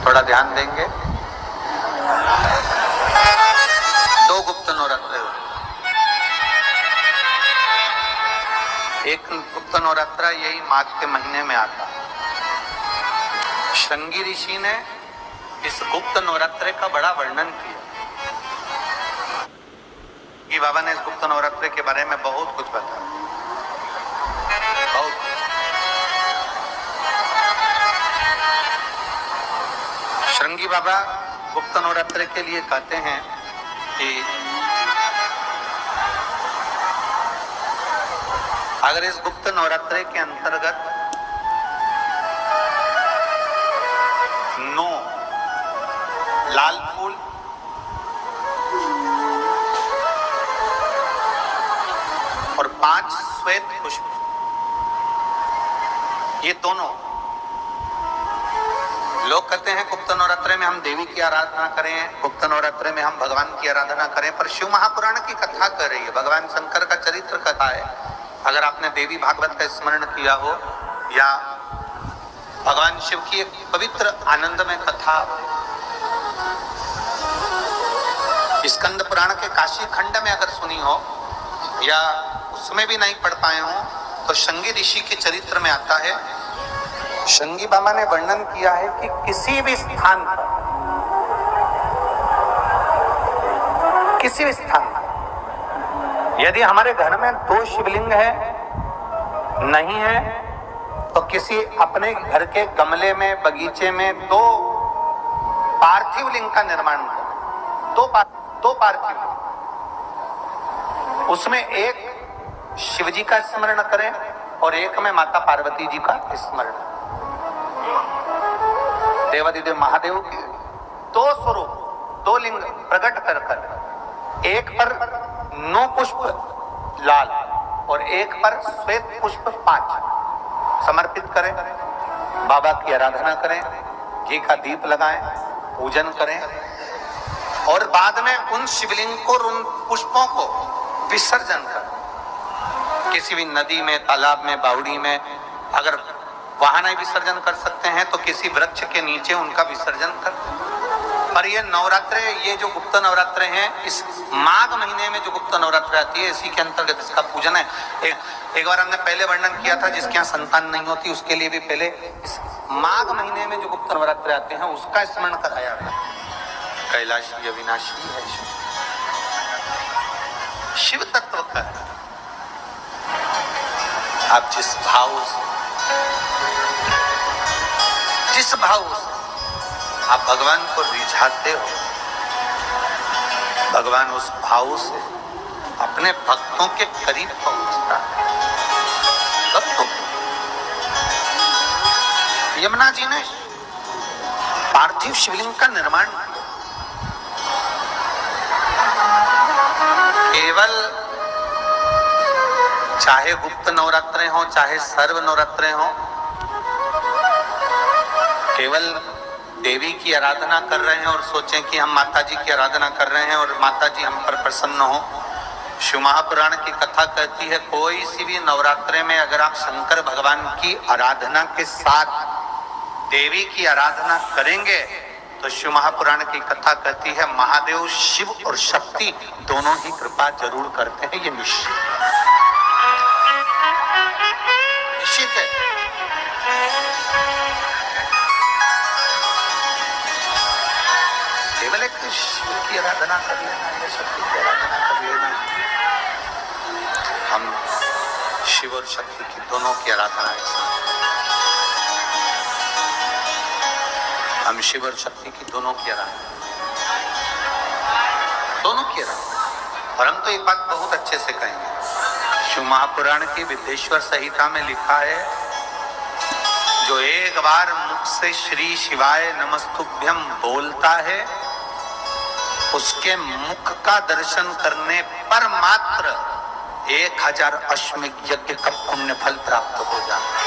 थोड़ा ध्यान देंगे। दो गुप्त नवरात्र हुए। एक गुप्त नवरात्र यही माघ के महीने में आता। श्रृंगी ऋषि ने इस गुप्त नवरात्र का बड़ा वर्णन किया कि बाबा ने इस गुप्त नवरात्र के बारे में बहुत कुछ बताया, बहुत। श्रृंगी बाबा गुप्त नवरात्र के लिए कहते हैं कि अगर इस गुप्त नवरात्र के अंतर्गत 9 लाल फूल, और 5 श्वेत पुष्प, ये दोनों, लोग कहते हैं गुप्त नवरात्र में हम देवी की आराधना करें, गुप्त नवरात्र में हम भगवान की आराधना करें, पर शिव महापुराण की कथा कर रही है, भगवान शंकर का चरित्र कथा है। अगर आपने देवी भागवत का स्मरण किया हो या भगवान शिव की एक पवित्र आनंदमय कथा स्कंद पुराण के काशी खंड में अगर सुनी हो या उसमें भी नहीं पढ़ पाए हो तो श्रृंगी ऋषि के चरित्र में आता है। श्रृंगी बाबा ने वर्णन किया है कि किसी भी स्थान पर, किसी भी स्थान पर यदि हमारे घर में 2 शिवलिंग है, नहीं है, तो किसी अपने घर के गमले में, बगीचे में 2 पार्थिव लिंग का निर्माण करें। 2 पार्थिव, उसमें एक शिव जी का स्मरण करें और एक में माता पार्वती जी का स्मरण। देवादिदेव महादेव के 2 स्वरूप, 2 लिंग प्रकट कर एक पर 9 पुष्प लाल और एक पर श्वेत पुष्प 5 समर्पित करें, बाबा की आराधना करें, घी का दीप लगाएं, पूजन करें और बाद में उन शिवलिंग को, उन पुष्पों को विसर्जन कर किसी भी नदी में, तालाब में, बावड़ी में, अगर वहां नहीं विसर्जन कर सकते हैं तो किसी वृक्ष के नीचे उनका विसर्जन कर। पर ये नवरात्र, ये जो गुप्त नवरात्र हैं, इस माघ महीने में जो गुप्त नवरात्र आती है, इसी के अंतर्गत इसका पूजन है। एक बार हमने पहले वर्णन किया था, जिसके यहाँ संतान नहीं होती उसके लिए भी पहले इस माघ महीने में जो गुप्त नवरात्र आते हैं उसका स्मरण कराया था। कैलाशी अविनाशी है शिव तत्व का। आप जिस भाव से आप भगवान को रिझाते हो, भगवान उस भाव से अपने भक्तों के करीब पहुंचता है। तब तो यमुना जी ने पार्थिव शिवलिंग का निर्माण किया। केवल चाहे गुप्त नवरात्रे हो, चाहे सर्व नवरात्रे हो, केवल देवी की आराधना कर रहे हैं और सोचें कि हम माता जी की आराधना कर रहे हैं और माता जी हम पर प्रसन्न हो। शिव महापुराण की कथा कहती है, कोई सी भी नवरात्रे में अगर आप शंकर भगवान की आराधना के साथ देवी की आराधना करेंगे तो शिव महापुराण की कथा कहती है, महादेव शिव और शक्ति दोनों ही कृपा जरूर करते हैं। ये निश्चित है। केवल एक शिव की आराधना कर लेना या शक्ति की आराधना कर लेना, हम शिव और शक्ति की दोनों की आराधना एक साथ, हम शिव और शक्ति की दोनों की आराधना, दोनों की आराधना। और हम तो एक बात बहुत अच्छे से कहेंगे, शिव महापुराण की विद्येश्वर संहिता में लिखा है, जो एक बार मुख से श्री शिवाय नमस्तुभ्यम बोलता है, उसके मुख का दर्शन करने पर मात्र 1000 अश्वमेध यज्ञ का पुण्य फल प्राप्त हो जाता है।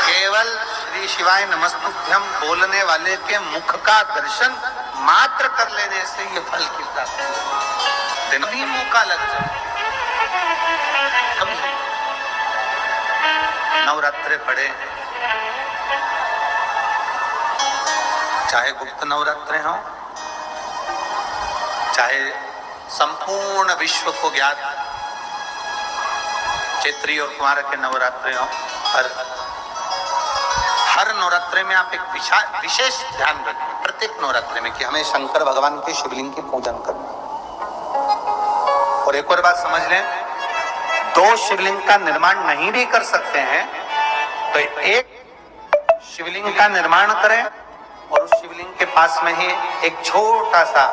केवल श्री शिवाय नमस्तुभ्यम बोलने वाले के मुख का दर्शन मात्र कर लेने से ये फल की प्राप्ति। दिन भी मुंह का लग जाए, कभी नवरात्रे पड़े, चाहे गुप्त नवरात्रे हो, चाहे संपूर्ण विश्व को ज्ञात चैत्री और कुमार के नवरात्रे हो, हर नवरात्रे में आप एक विशेष ध्यान रखें प्रत्येक नवरात्रे में कि हमें शंकर भगवान के शिवलिंग की पूजन करना। और एक और बात समझ लें, दो शिवलिंग का निर्माण नहीं भी कर सकते हैं तो एक शिवलिंग का निर्माण करें और उस शिवलिंग के पास में ही एक छोटा सा